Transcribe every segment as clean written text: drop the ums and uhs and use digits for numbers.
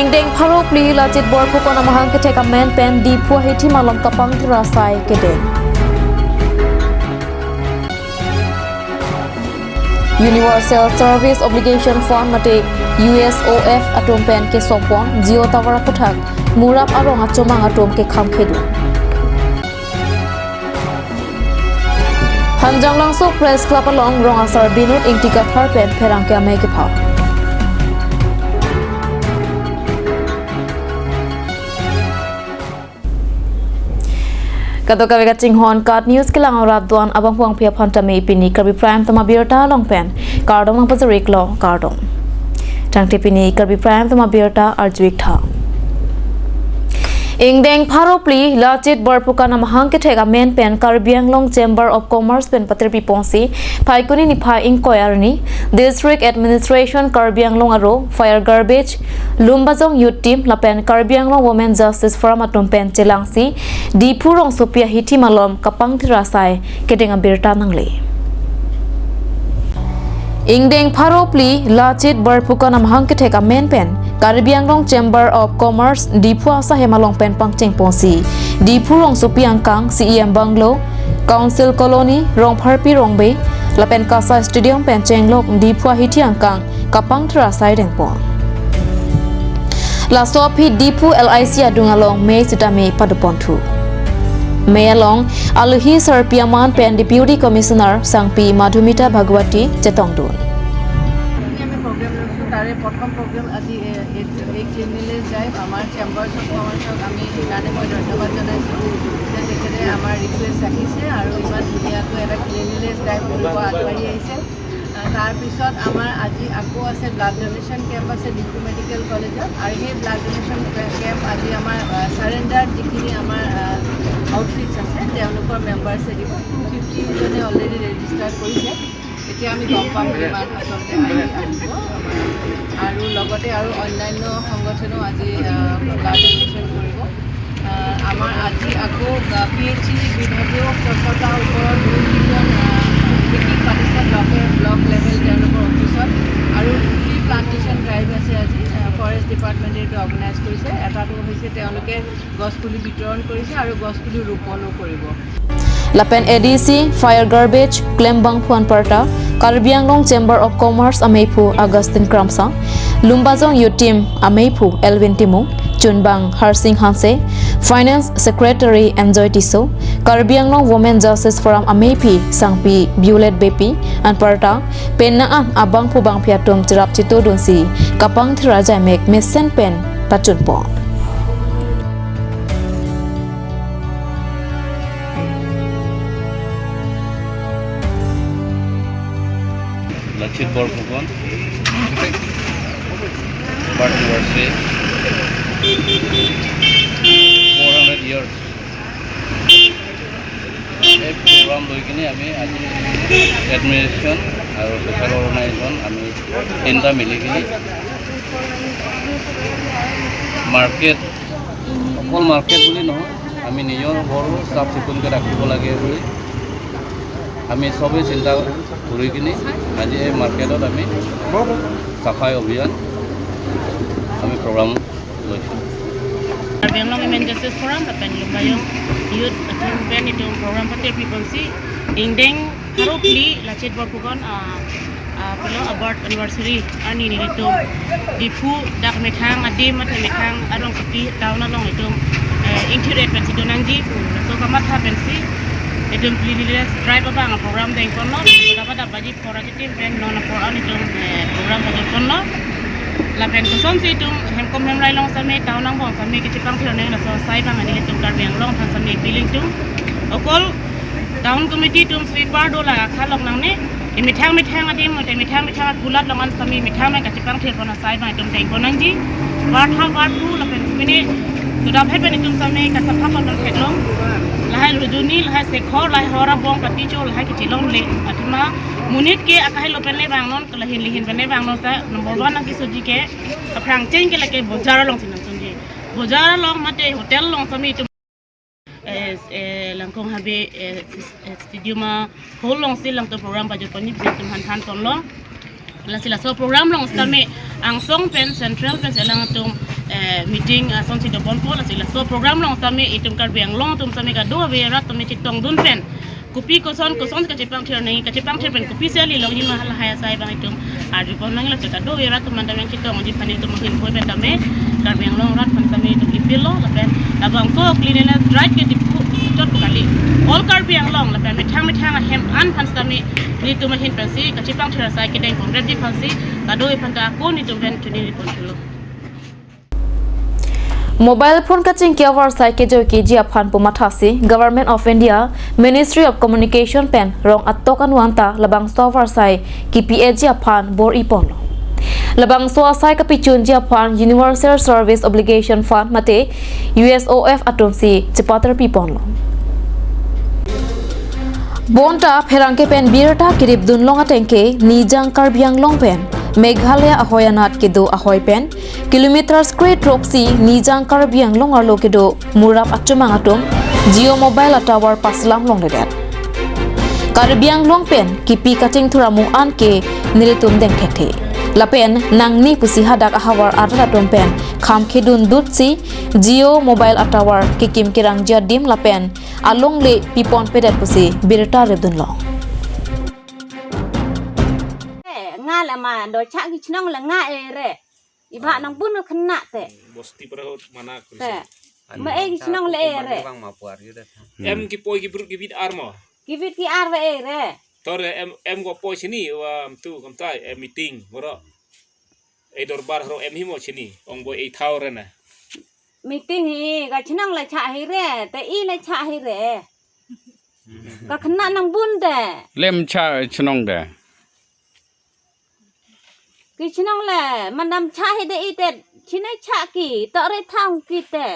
Ingdeng Pharo Pli Lachit Bor Pukon Amahang Keteka Men Pen Di Phua Hiti Malom Kapang Tirasai Kedeng Universal Service Obligation Fund Mate USOF Atom Pen Ke Sompong Jio Tawara Kuthak Murap Arong Achomang Atom Ke Kham Kedu Hanjang Langso Press Club Along Rong Asar Binut Ingtika Tharpen Perang Ke Amai Ke Phau Kato kami kacing hon kat news kilang aurat duan abang puang pia phantame ipini karbi prime tama birta long pen kardom ang pasarik lo kardom tang tipini karbi prime tama birta arjuik tha Ingdeng Pharo Pli Lachit Borpukan Amahang Keteka Men Pen Karbi Anglong Chamber of Commerce Pen Patripi Ponsi Paikuni Nipa Inquiry District Administration Karbi Anglong Aro Fire Garbage Lumbazong Youth Team Lapen Karbi Anglong Women Justice Forum Atum Pen Celangsi Dipurong Supia Hiti Malom Kapang Tirasai Kedenga Birta Nangle Ingdeng Pharo Pli Lachit Borpukan Amahang Keteka Men Pen Karbi Anglong Chamber of Commerce Dipua Asa Hemalong Pen Pangcheng Ponsi Dipurong Supiang Kang CEM Banglo Council Colony Rong Pharpi Rongbe Lapen Kasa Stadium Pen Chenglok Dipua Hitiang Kang Kapang Tirasai Dengpon La Sopi Dipu LIC Adungalong Mei Sitame Padupontu Mayalong Aluhi Sarpiaman Pen Deputy Commissioner Sangpi Madhumita Bhagwati Chetongdun তাৰে প্ৰথম programme আজি এই ক্লিনিলে যায় আমাৰ chambers of কমাৰ্চক আমি সেইকাৰণে মই ধন্যবাদ জনাইছোঁ যে তেখেতে আমাৰ ৰিকুৱেষ্ট ৰাখিছে আৰু ইমান ধুনীয়াকৈ এটা ক্লিনিলেছ ড্ৰাইভ কৰিব আগবাঢ়ি আহিছে তাৰপিছত আমাৰ আজি আকৌ আছে ব্লাড ডোনেশ্যন কেম্প আছে ডিপু মেডিকেল কলেজত আৰু সেই ব্লাড ডোনেশ্যন কেম্প আজি আমাৰ চাৰেণ্ডাৰ যিখিনি আমাৰ আউটফিটছ আছে তেওঁলোকৰ মেম্বাৰ্ছে দিব 250জনে অলৰেডি ৰেজিষ্টাৰ কৰিছে এতিয়া আমি গম পাম কিমান আচলতে আহিব আৰু লগতে আৰু অন্যান্য সংগঠনো আজি ব্লাড ডোনেশ্যন কৰিব আমাৰ আজি আকৌ PHC বিভাগীয় স্বচ্ছতাৰ ওপৰত দুজন মিটিং পাতিছে ব্লক লেভেল তেওঁলোকৰ অফিচত আৰু ট্ৰি প্লান্টেশ্যন ড্ৰাইভ আছে আজি ফৰেষ্ট ডিপাৰ্টমেণ্টে এইটো অৰ্গেনাইজ কৰিছে এটাটো হৈছে তেওঁলোকে গছপুলি বিতৰণ কৰিছে আৰু গছপুলি ৰোপণো কৰিব Lapen ADC Fire Garbage Klembang Phuan Parta Karbi Anglong Chamber of Commerce Ameipu Augustine Kramsa Lumbazong Youth Team Ameipu Elvin Timu Chunbang Harsing Hanse Finance Secretary Enjoy Tiso Karbi Anglong Women Justice Forum Ameipi Sangpi Violet Bepi and Parta Pennaang Abang Pubang Piatum Tirap Chito Dunsi Kapang Thiraja Mek Mesen Pen Pachunpo Lachit Borpukan Birthday 400 years এই program লৈ কিনে আমি আজি administration আৰু social organization আমি তিনটা মিলি কিনে মাৰ্কেট অকল মাৰ্কেট বুলি নহয় আমি নিজৰ ঘৰো চাফ চিকুণকৈ ৰাখিব লাগে বুলি আমি সবেই চিন্তা কৰি কিনে আজি এই মাৰ্কেটত আমি চাফাই অভিযান আমি প্ৰগ্ৰাম লৈছোঁ Karbi Anglong Women Justice Forum Lapen Lumbayong Youth Team itu program Patripi Ponsi Ingdeng Pharo Pli Lachit Borpukan Pilo Award Anniversary ani ni itu Dipu dak methang adim mat methang arong kapi tauna long itu include pensi donanji so kamat ha pensi itu cleanliness drive apa program deng kono dapat dapat porajitim pen non program itu program bagi kono lapen kosom si itu hemkom hemrai long sami tauna bong sami kecipang thirane na so sai bang ani itu Karbi Anglong than sami billing tu okol town committee tu sweeper do la khalong nang ne mithang adim mithang gulat longan sami mithang mai kecipang thir kono sai bang itu deng kono ji war tu lapen mini sudah pen itu sami kasapha kono hedlong lahai rujuni lahai sekhor lahai hora bong pati chol lahai kecilong le atma munit ke akai lopen le bang non kelahin bane bang non ta number 1 nang kisoji ke aprang cheng ke lake bojar long sinan sunji bojar long mate hotel long sami itu langkong habe stadium hol long sil lang to program pa jot pani tum han ton long la sila so program long sami ang song pen central pen selang tum meeting son si dobon po la sila so program long tami itum Karbiang long tum tami ka do be rat tami chitong dun pen kupi ko son ka chepang thir nei ka chepang thir pen kupi seli long hin mahal haya sai bang itum adu pon nang la ka do be rat man tami chitong di pani tum hin po pen tami Karbiang long rat pan tami itum ipilo la pen la bang so cleanliness right ke tipu tot kali all Karbiang long la pen mithang hem an pan tami ni tum hin pen si ka chepang thir sai ke deng kongret di pan si ka do pen ta ko ni tum pen chuni ni pon tulo Mobile phone kaching kiawar sai ke jo ke ji aphan pumathasi Government of India Ministry of Communication pen rong attokan wanta labang software sai KPA ji aphan bor ipon labang so sai ka pichun ji aphan Universal Service Obligation Fund mate USOF atom si chipatar pipon bonta pherangke pen birta kirip dunlong atengke nijang Karbiang long pen Meghalaya ahoyanat kedo ahoy pen kilometer square troxy nijang Karbiang long arlo kedo murap atumang atum Jio mobile tower paslam long ledet Karbiang long pen kipi kating thuramu anke nilitum deng khethe lapen nangni pusi hadak ahawar aratum pen kham khedun dutsi Jio mobile tower kikim kirang jadim lapen along le pipon pedet pusi birta redun long nga là mà đồ chắc cái nong là nga re iba nang pun kena te bosti perahut mana te ma cái nong le re em ki poi ki brut ki bit armo kivit ki ar ve re tore em go poi sini wa tu kam tai em meeting boro e dorbar ro em himo sini ong boy e thau re na meeting hi cái nong là cha hi re te i là cha hi re ka kena nang bun te lem cha chnong de cái nong là mà nằm cha hi de i te chinai cha ki to re thang ki te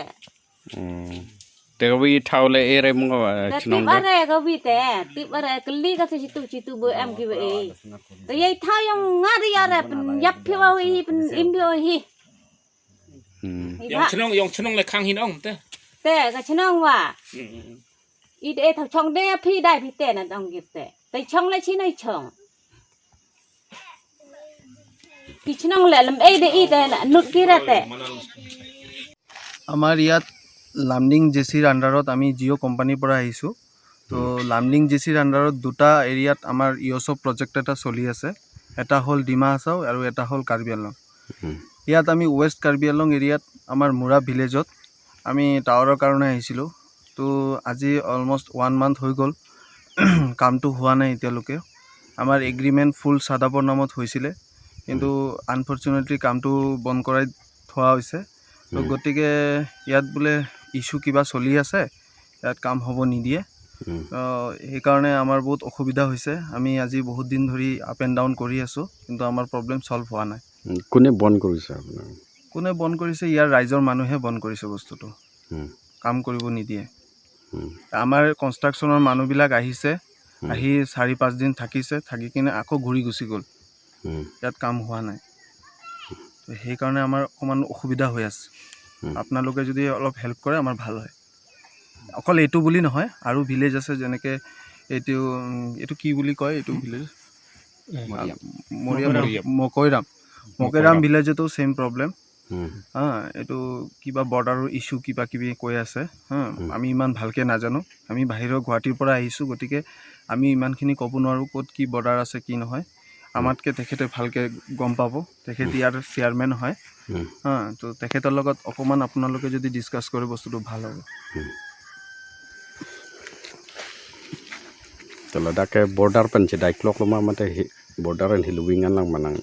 te wi thau le ere mo te chnong tip de are ka vi te tip are kli ka se chitu bo em ki ve te yai thau yang nga ri are pen yap phi wa hi pen im bi hi yong chnong le khang hin ong te te cái nong wa i de thau chong de phi dai phi te na dong gi te chong le chi nai chong কি নং লেলম এই দে ই দে নুট কি রাতে আমাৰ ইয়াত লামডিং জেচিৰ আণ্ডাৰত আমি জিঅ' কোম্পানীৰ পৰা আহিছোঁ তো লামডিং জেচিৰ আণ্ডাৰত দুটা এৰিয়াত আমাৰ ইঅ'ছ প্ৰজেক্ট এটা চলি আছে এটা হ'ল ডিমা হাছাও আৰু এটা হ'ল কাৰ্বি আংলং ইয়াত আমি ৱেষ্ট কাৰ্বি আংলং এৰিয়াত আমাৰ মুৰা ভিলেজত আমি টাৱাৰৰ কাৰণে আহিছিলোঁ তো আজি অলমষ্ট 1 মান্থ হৈ গ'ল কামটো হোৱা নাই এতিয়ালৈকে আমাৰ এগ্ৰিমেণ্ট ফুল সাদাপৰ নামত হৈছিলে কিন্তু আনফৰ্চুনেটলি কামটো বন্ধ কৰাই থোৱা হৈছে তো গতিকে ইয়াত বোলে ইছ্যু কিবা চলি আছে ইয়াত কাম হ'ব নিদিয়ে সেইকাৰণে আমাৰ বহুত অসুবিধা হৈছে আমি আজি বহুত দিন ধৰি আপ এণ্ড ডাউন কৰি আছোঁ কিন্তু আমাৰ প্ৰব্লেম ছল্ভ হোৱা নাই কোনে বন্ধ কৰিছে আপোনাৰ কোনে বন্ধ কৰিছে ইয়াৰ ৰাইজৰ মানুহে বন্ধ কৰিছে বস্তুটো কাম কৰিব নিদিয়ে আমাৰ কনষ্ট্ৰাকশ্যনৰ মানুহবিলাক আহিছে আহি 4-5 দিন থাকিছে থাকি কিনে আকৌ ঘূৰি গুচি গ'ল ইয়াত কাম হোৱা নাই সেইকাৰণে আমাৰ অকণমান অসুবিধা হৈ আছে আপোনালোকে যদি অলপ হেল্প কৰে আমাৰ ভাল হয় অকল এইটো বুলি নহয় আৰু ভিলেজ আছে যেনেকৈ এইটো কি বুলি কয় এইটো ভিলেজ মকৈৰাম ভিলেজতো ছেইম প্ৰব্লেম এইটো কিবা বৰ্ডাৰৰ ইছ্যু কিবা কিবি কৈ আছে আমি ইমান ভালকৈ নাজানো আমি বাহিৰৰ গুৱাহাটীৰ পৰা আহিছোঁ গতিকে আমি ইমানখিনি ক'ব নোৱাৰোঁ ক'ত কি বৰ্ডাৰ আছে কি নহয় আমাতকৈ তেখেতে ভালকৈ গম পাব তেখেত ইয়াৰ চেয়াৰমেন হয় তো তেখেতৰ লগত অকণমান আপোনালোকে যদি ডিছকাছ কৰে বস্তুটো ভাল হ'ব তো লাদাকে বৰ্ডাৰ পেঞ্চে ডাইক্লক লমা মতে বৰ্ডাৰ এন হিলুইঙান lang manang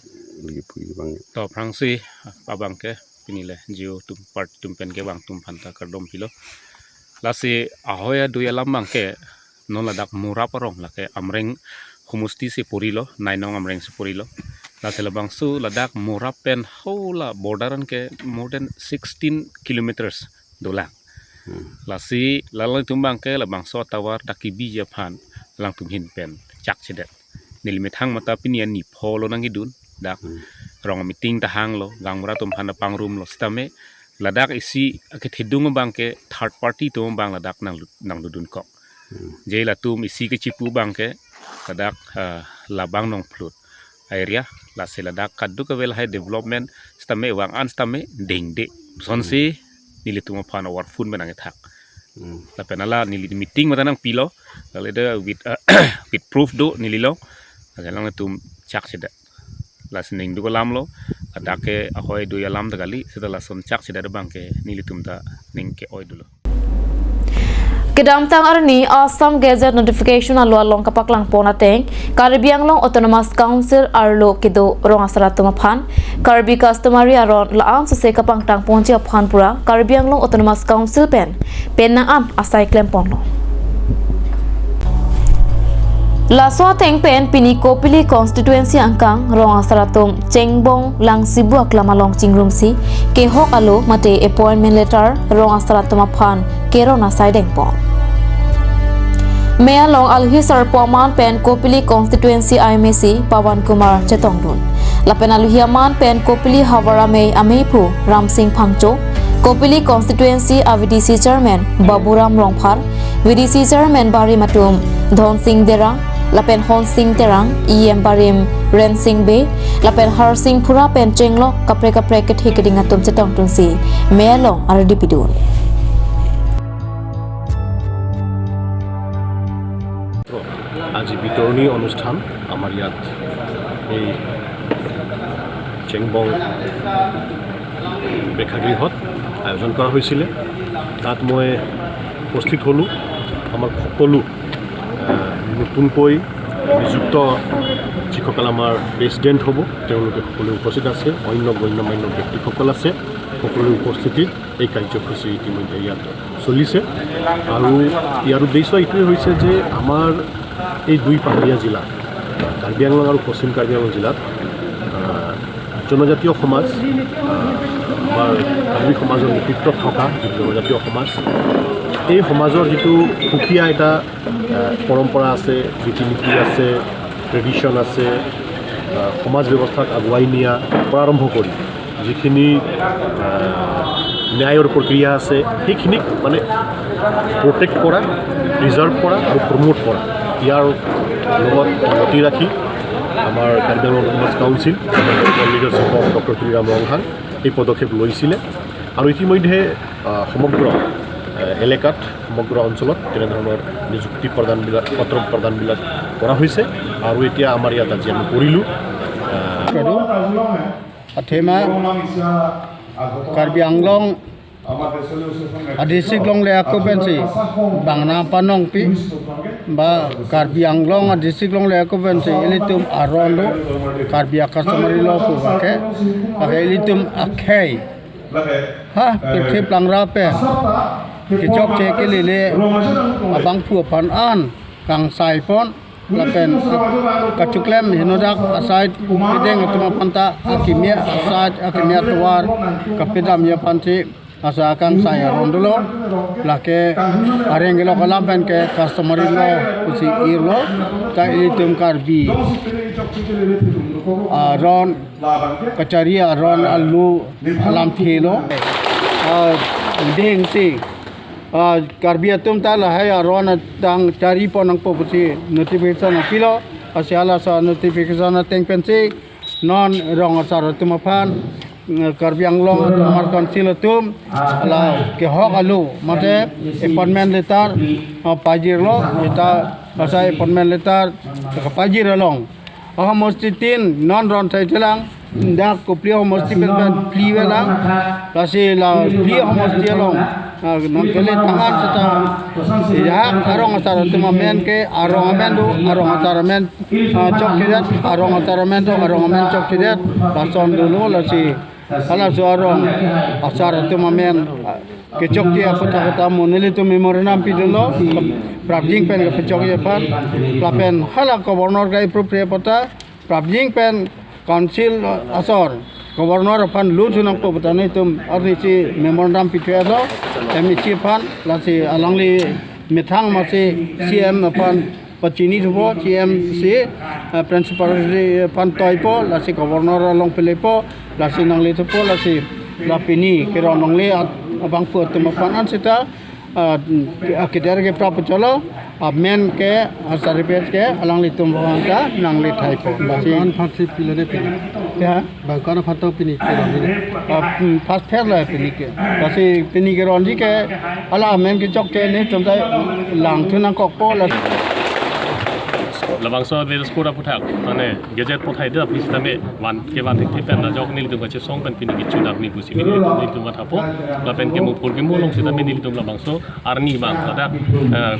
lipuy bang to prangsi pabangke pinile jiu tum part tum pen ke bang tum phanta kardom pilo lasi ahoya duya lambangke non ladak mura parong lake amreng humusti se porilo nainong amreng se porilo lasi labang su ladak mura pen hola borderan ke more than 16 kilometers dolang lasi lalang tumbangke labang so tawar dakibi japan lang tum hin pen chak chedet nilmethang mata pinian ni pholo nang idun dak rong meeting tahang lo gangmura tum phana pangrum lo stame ladak isi ke thidung bangke third party to bang ladak nang ludun ko jela tum isi ke cipu bangke ladak labang nong flut area la seladak kadu ke wel hai development stame wang an stame ding de sonsi nili tuma pan award fun benang thak la penala nili meeting mata nang pilo la de with proof do nili lo alang tum chak sida la sning du lam lo adake ahoy do yalam da gali sida la son chak sida bangke nili tum da ning ke oy dulo Kedam tang arni Assam Gazette notification alwa long kapak lang pona teng Caribbean long Autonomous Council arlo kido rong asara tumaphan Caribbean customary aron laam se kapang tang ponchi aphan pura Caribbean long Autonomous Council pen na am asai klem pon lo La swateng pen pini Kopili constituency angkang rong asaratum Chengbong lang Sibu aklamalong chingrum si ke hok alo mate appointment letter rong asaratum aphan kero na sideng pon Mea long alhisar poman pen Kopili constituency IMC Pawan Kumar Chetongdun lapen alhiaman pen Kopili Hawara Mei Ameipu Ram Singh Phangcho Kopili constituency AVDC chairman Baburam Rongphar VDC chairman Bari Matum Dhon Singh Dera lapen Hon Singh Terang EM Barim Ren Singh Be lapen Har Singh Pura pen Chenglok kapre ke thikiding atum Chetongdun si Mea long rdpidun আজি বিতৰণী অনুষ্ঠান আমাৰ ইয়াত এই চেংবং প্ৰেক্ষাগৃহত আয়োজন কৰা হৈছিলে তাত মই উপস্থিত হ'লোঁ আমাৰ সকলো নতুনকৈ নিযুক্ত যিসকল আমাৰ প্ৰেচিডেণ্ট হ'ব তেওঁলোকে সকলো উপস্থিত আছে অন্য গণ্যমান্য ব্যক্তিসকল আছে সকলো উপস্থিতিত এই কাৰ্যসূচী ইতিমধ্যে ইয়াত চলিছে আৰু ইয়াৰ উদ্দেশ্য এইটোৱে হৈছে যে আমাৰ এই দুই পাহাৰীয়া জিলা কাৰ্বি আংলং আৰু পশ্চিম কাৰ্বি আংলং জিলাত জনজাতীয় সমাজ আমাৰ কাৰ্বি সমাজৰ নেতৃত্বত থকা যিটো জনজাতীয় সমাজ এই সমাজৰ যিটো সুকীয়া এটা পৰম্পৰা আছে ৰীতি নীতি আছে ট্ৰেডিশ্যন আছে সমাজ ব্যৱস্থাক আগুৱাই নিয়া পৰা আৰম্ভ কৰি যিখিনি ন্যায়ৰ প্ৰক্ৰিয়া আছে সেইখিনিক মানে প্ৰটেক্ট কৰা প্ৰিজাৰ্ভ কৰা আৰু প্ৰমোট কৰা ইয়াৰ লগত গতি ৰাখি আমাৰ Karbi Anglong autonomous council leadership of doctor Tuliram Ronghang এই পদক্ষেপ লৈছিলে আৰু ইতিমধ্যে সমগ্ৰ এলেকাত সমগ্ৰ অঞ্চলত তেনেধৰণৰ নিযুক্তি প্ৰদানবিলাক পত্ৰ প্ৰদানবিলাক কৰা হৈছে আৰু এতিয়া আমাৰ ইয়াত আজি আমি কৰিলোঁ Karbi Anglong Adisik long le occupancy bangna panong pi ba Karbi Anglong Adisik long le occupancy ilitum arondo Karbi customary law ko ke ilitum akhai ha ke plangra pe ke chok che ke le abang phu pan an kang sai pon lapen kacuklem hinodak aside pideng atuma panta akimia aside akimia tuar kapidam ya panti asa akan saya rondolo lake arengelo kalampen ke customary law usi irlo ta ilitum karbi ron kacaria ron alu alam thelo ding si Karbi atum tala hai aron tang cari ponang popusi notification apilo asiala sa notification teng pensi non rong asar tumapan Karbi Anglong Tomar Council atum ala ke hok alu mate appointment letter pajir lo kita asa appointment letter pajir along mostitin non ron sai telang dak koplio mosti ben pliwela lasi la plio mosti along nangkele tangan seta ya arong asar tumamen ke arong amendu arong asar men chokkidat arong asar men to arong men chokkidat lason dulu lasi ala suarong asar tumamen ke chokki apa kata moneli tu memorandum pidulo prabjing pen ke chokki pan plapen hala governor gai propre pata prabjing pen council asor Governor pan lu sunang po betani tum arisi memorandum pitwedo MIC pan lasi alangli methang masih CM pan pacini tubo CM si principal pan toipo lasi governor long pelepo lasi nangli tupo lasi lapini kira nangli abang pu tum pan ansita akider ke prapocolo men ke asaripet ke alangli tum bangka nangli thaipo lasi an phaksi pilade ya bangkana phanto pini ke ron fast fair la pini ke kasi pini ke ron ji ke ala men ke chok ke ne chomdai lang thuna kok po la labang so be skora puthak ane gadget puthai da pis tame wan ke wan thik pen na jok nil tum ka che song pen pini ki chudak ni busi ni nil tum thapo la pen ke mu pur ke mu long sita me nil tum labang so arni bang kada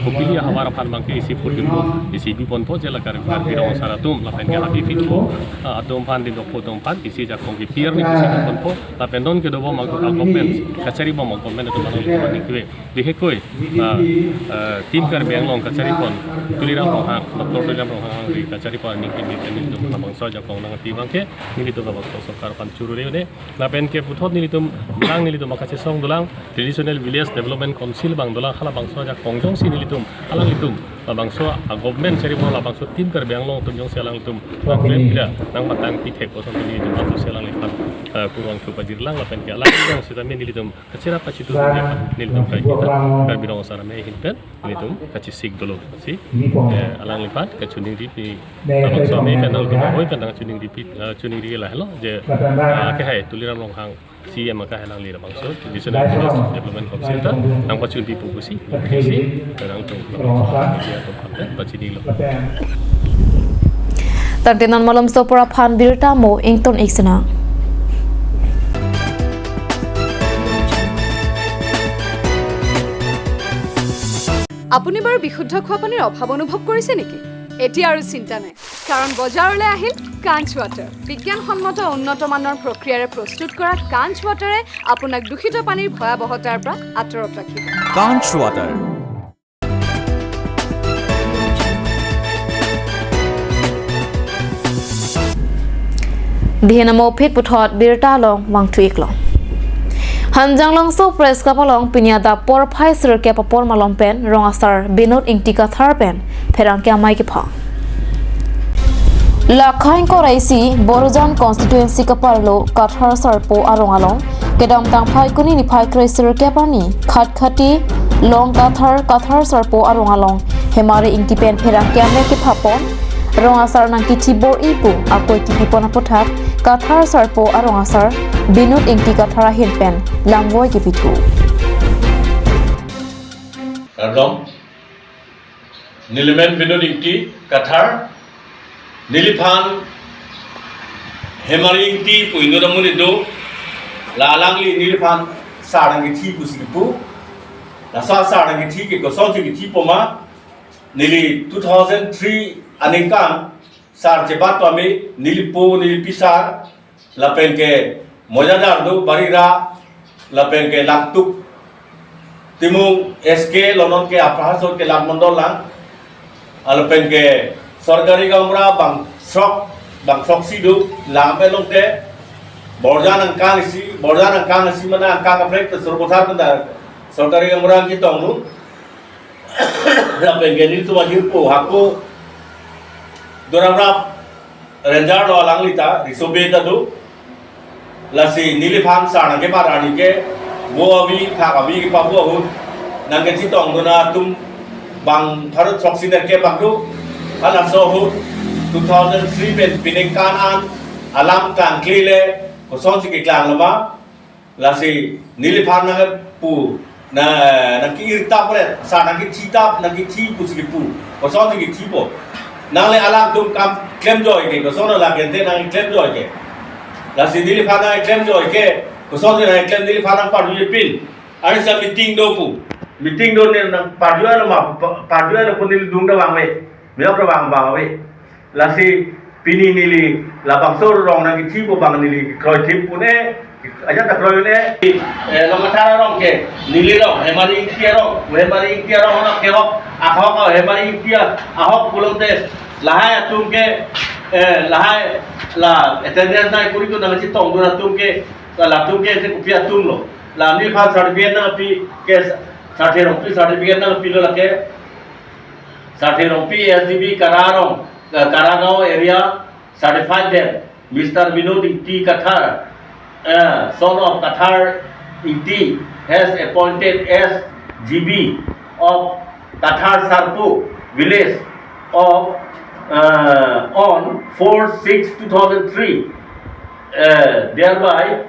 kopili hawara phan bang ke isi pur ke mu isi bi pon po jela kar bi ro sara tum la pen ke habi fit po atom phan din dok po tum phan isi jak kong ki pier ni busi pon po la pen don ke do ma ko comment kachari bo ma comment to ma ni ke dihe koi tim kar beng long kachari pon tulira ho ha doktor jam orang di kacari pa ni kini tu labang so jakong nang ti bangke ni tu babak sokar pan churu re ne la pen ke puthot ni tu lang ni tu makache song dulang traditional village development council bang dulang khala bang so jakong jong si ni tu alang ni tu labang so government seri bo labang so tim kar bang long tu jong selang tu bang klem bila nang matang pi thek ko so ni tu bang selang lipat kurang ku pajir lang la pen ke alang jong si tamen ni tu kacira pa chitu ni tu kai kita kar birong sara me hinten ni tu kachi sik dolo si alang lipat chuning di pi abang so me kanal tu oi kan chuning di pi chuning di la hello je ke hai tuliram long hang si maka helang li abang so di sana development council ta nang pa chun pi pu si nang tu dia tu kan pa chini lo Tantinan malam sopora phan birta mo ington iksena আপুনি বাৰু বিশুদ্ধ খোৱা পানীৰ অভাৱ অনুভৱ কৰিছে নেকি? এতিয়া আৰু চিন্তা নাই, কাৰণ বজাৰলৈ আহিল কাঞ্চ ৱাটাৰ। বিজ্ঞানসন্মত উন্নত মানৰ প্ৰক্ৰিয়াৰে প্ৰস্তুত কৰা কাঞ্চ ৱাটাৰে আপোনাক দূষিত পানীৰ ভয়াৱহতাৰ পৰা আঁতৰত ৰাখিব। কাঞ্চ water Dihenamo pit puthot birta long wang tuik long Hanjang long so press kapalong pinyada por phai sir ke papor malong pen rong asar binod ingtika thar pen pherang ke amai ke pha Lakhain ko raisi Borujan constituency kaparlo kathar sarpo arong along kedam tang phai kuni ni phai krai sir ke pani khat khati long kathar sarpo arong along hemare ingti pen pherang ke amai ke pha pon rong asar nang ki thibor ipu akoi ki pipona pothak kathar sarpo arong asar binut ingti kathara hinpen langwoi ki pithu Kardom Nilimen binut ingti kathar Niliphan Hemari ingti puindo damuni do la alangli Niliphan sarang ki thi pusipu la sarang ki thi ke ko so ki thi poma Nili 2003 aningkang sar cepat kami nilipu nilipisar lapen ke mojadar do barira lapen ke laktuk timung SK lonon ke apahasor ke lakmondol lang lapen ke sorgari gamra bang sok sidu lampe longte borjan angkang isi mana angkang aprek tersorbotar tanda sorgari gamra kita nu lapen ke nil tu wajib po haku Dorang Ranger lo alang lita risobe tadu lasi Niliphan sarang ke parani ke wo abi thakabi ke pabu hun nang ke chitong dona tum bang tharut soksiner ke bagdu ala so hu 2003 pen pinengkan an alam kan klile ko sonsi ke klang lama lasi Niliphan nang pu na ki irta pret sarang ke chita nang ki chi pusipu ko sonsi ke chipo nang le alam tum kam claim joy ke ko sono la gente nang claim joy ke la si Niliphan nang claim joy ke ko sono nang claim Niliphan nang parju pin ari sa meeting do ne nang parju na ma parju na ko nil dung da wang me me ra wang ba we la si pini nili la bang so rong nang ki thi bo bang nili kroi thip pune aja ta kroi ne lo ma thara rong ke nili rong hemari intia rong na ke hok ahok hemari intia ahok pulong te lahai atum ke lahai la attendance nai kuri ko nang chitong dura tum ke la tum ke te kupia tum lo la Niliphan certificate na pi ke 60 rupi certificate na pi lo la ke 60 rupi SDB Karagao area certified there Mr. Vinod T Kathar son of Kathar T has appointed as GB of Kathar Sarpo village of on 4/6/2003 thereby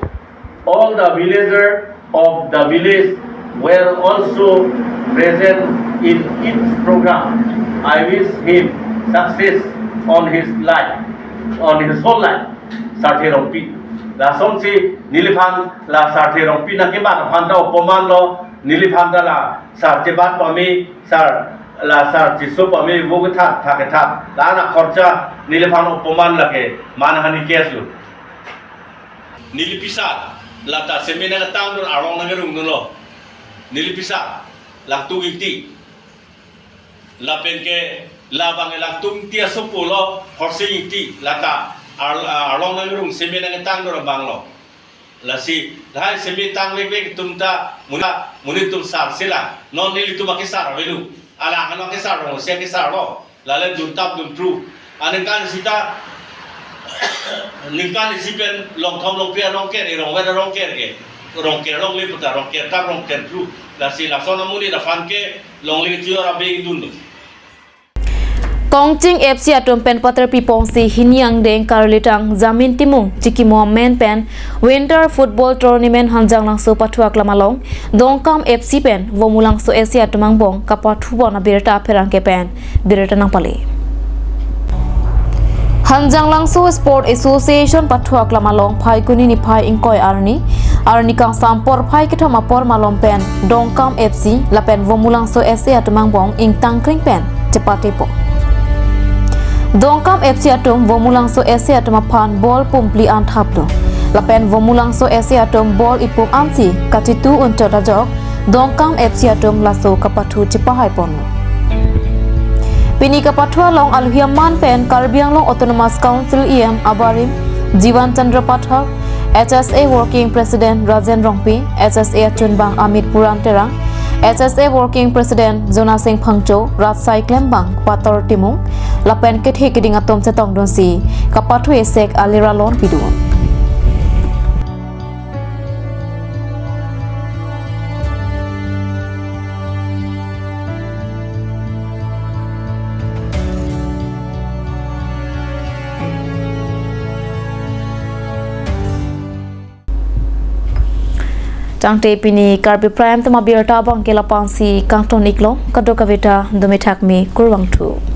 all the villagers of the village were also present in each program. I wish him success on his life, on his whole life. Sarthi rompi. La somsi niliphan la sarthi rompi na kibat phanta opoman lo niliphan da la sarthi bat pami sar la sarthi so pami bogtha thaketha la na kharcha niliphan opoman lake manhani kesu nilipisa la ta semina na taun arong na gerung nulo nilipisa la tu giti la penke la bang la tum tia supulo horsing iti la ta arong na gerung semina na taun banglo la si hai semi tang lek tumta muni tum sar sila non nili tu makisar velu ala kan makisar ro sia kisar ro la le dum tap dum tru anekan sita ningkan isipen long thom long pia long ke ni rong wa rong ke ke rong ke long li puta rong ke tap rong ke tru la si la sona muni la fan ke long li tio ra be dun Kongjing FC atom pen pater pipong si hinyang deng karlitang jamin timung chiki momen pen winter football tournament hanjang langso pathuak lamalong dongkam FC pen womulang so Asia tumang bong kapathu bona birta pherang ke pen birta nang pali hanjang langso sport association pathuak lamalong phai kuni ni phai ingkoi arni kang sampor phai ke thama por malom pen dongkam FC lapen womulang so Asia tumang bong ing tangkring pen chepate po Dongkam FC atom womulang so Asia atom pan ball pumpli an thaplo lapen womulang so Asia atom ball ipuk ansi katitu unta rajok Dongkam FC atom laso kapathu chipahai ponno Pini kapathua long alhiaman pen Karbiang Long Autonomous Council EM Abarim Jiwan Chandra Pathak HSA Working President Rajen Rongpi HSA Chunbang Amit Puran Terang HSA Working President Zona Singh Phangcho Ratsai Klembang Pator Timung lapen ke the kiding atom setong donsi kapathu esek alira lon piduon Tangte pini Karbi Prime tama birta bang kelapang si kangton iklo kadokavita dumithakmi kurwangthu